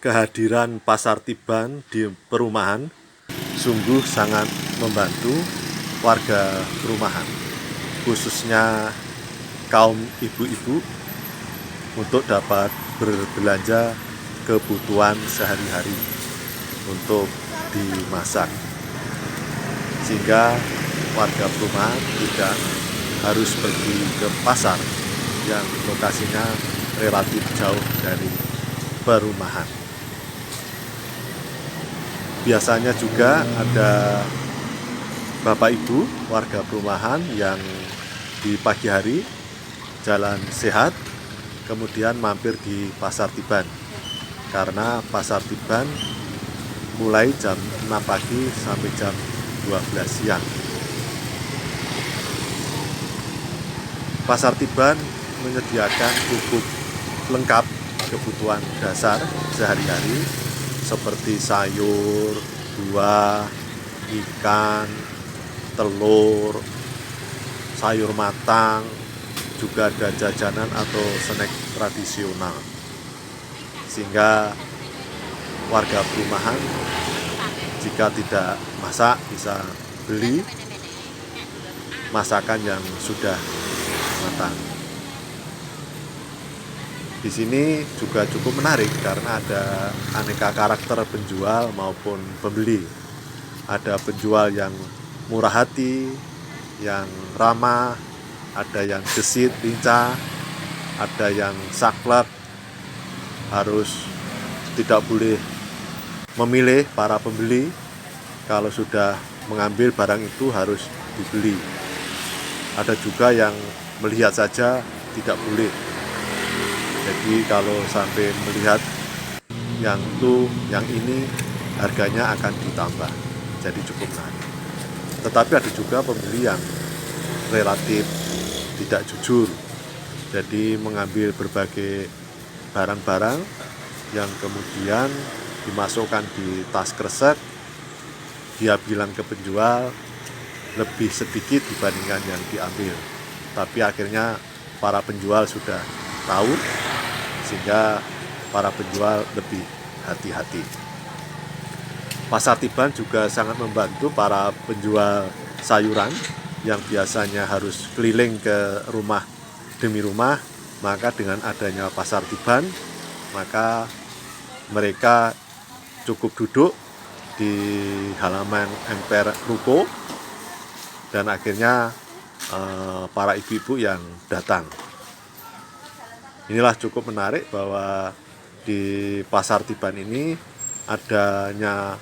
Kehadiran pasar Tiban di perumahan sungguh sangat membantu warga perumahan, khususnya kaum ibu-ibu untuk dapat berbelanja kebutuhan sehari-hari untuk dimasak, sehingga warga perumahan tidak harus pergi ke pasar yang lokasinya relatif jauh dari perumahan. Biasanya juga ada Bapak Ibu warga perumahan yang di pagi hari jalan sehat kemudian mampir di pasar Tiban, karena pasar Tiban mulai jam 6 pagi sampai jam 12 siang. Pasar Tiban menyediakan cukup lengkap kebutuhan dasar sehari-hari seperti sayur, buah, ikan, telur, sayur matang, juga ada jajanan atau snack tradisional, sehingga warga perumahan jika tidak masak bisa beli masakan yang sudah matang. Di sini juga cukup menarik karena ada aneka karakter penjual maupun pembeli. Ada penjual yang murah hati, yang ramah, ada yang gesit, lincah, ada yang saklek, harus tidak boleh memilih para pembeli. Kalau sudah mengambil barang itu harus dibeli. Ada juga yang melihat saja tidak boleh. Jadi kalau sampai melihat yang itu, yang ini, harganya akan ditambah. Jadi cukup menarik. Tetapi ada juga pembeli yang relatif tidak jujur. Jadi mengambil berbagai barang-barang yang kemudian dimasukkan di tas kresek. Dia bilang ke penjual lebih sedikit dibandingkan yang diambil. Tapi akhirnya para penjual sudah tahu, sehingga para penjual lebih hati-hati. Pasar Tiban juga sangat membantu para penjual sayuran yang biasanya harus keliling ke rumah demi rumah. Maka dengan adanya pasar Tiban, maka mereka cukup duduk di halaman emper ruko, dan akhirnya para ibu-ibu yang datang. Inilah cukup menarik bahwa di pasar Tiban ini adanya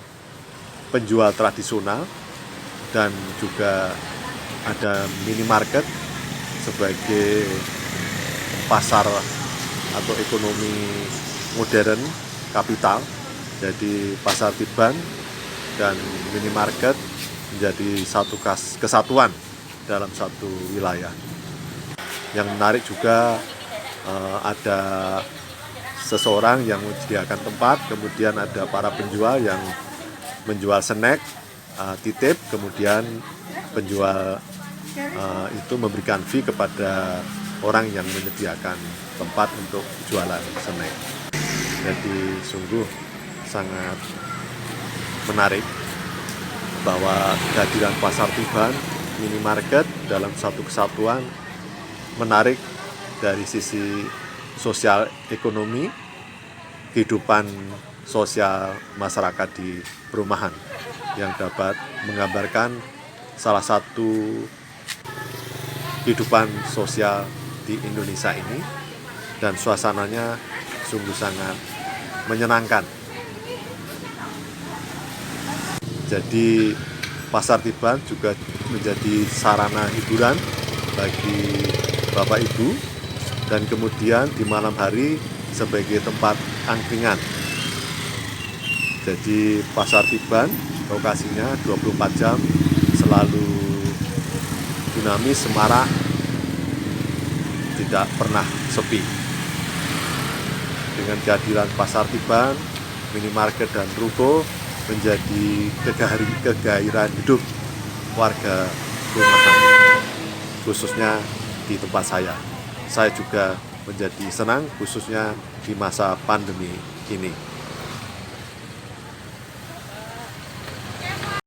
penjual tradisional dan juga ada minimarket sebagai pasar atau ekonomi modern kapital. Jadi pasar Tiban dan minimarket menjadi satu kesatuan dalam satu wilayah. Yang menarik juga ada seseorang yang menyediakan tempat, kemudian ada para penjual yang menjual snack, titip, kemudian penjual itu memberikan fee kepada orang yang menyediakan tempat untuk jualan snack. Jadi sungguh sangat menarik bahwa kehadiran pasar Tiban, minimarket dalam satu kesatuan menarik dari sisi sosial ekonomi, kehidupan sosial masyarakat di perumahan, yang dapat menggambarkan salah satu kehidupan sosial di Indonesia ini, dan suasananya sungguh sangat menyenangkan. Jadi pasar Tiban juga menjadi sarana hiburan bagi Bapak Ibu, dan kemudian di malam hari sebagai tempat angkringan. Jadi pasar Tiban lokasinya 24 jam selalu dinamis, semarak, tidak pernah sepi. Dengan kehadiran pasar Tiban, minimarket dan ruko menjadi kegairahan hidup warga perumahan, khususnya di tempat saya. Saya juga menjadi senang khususnya di masa pandemi ini.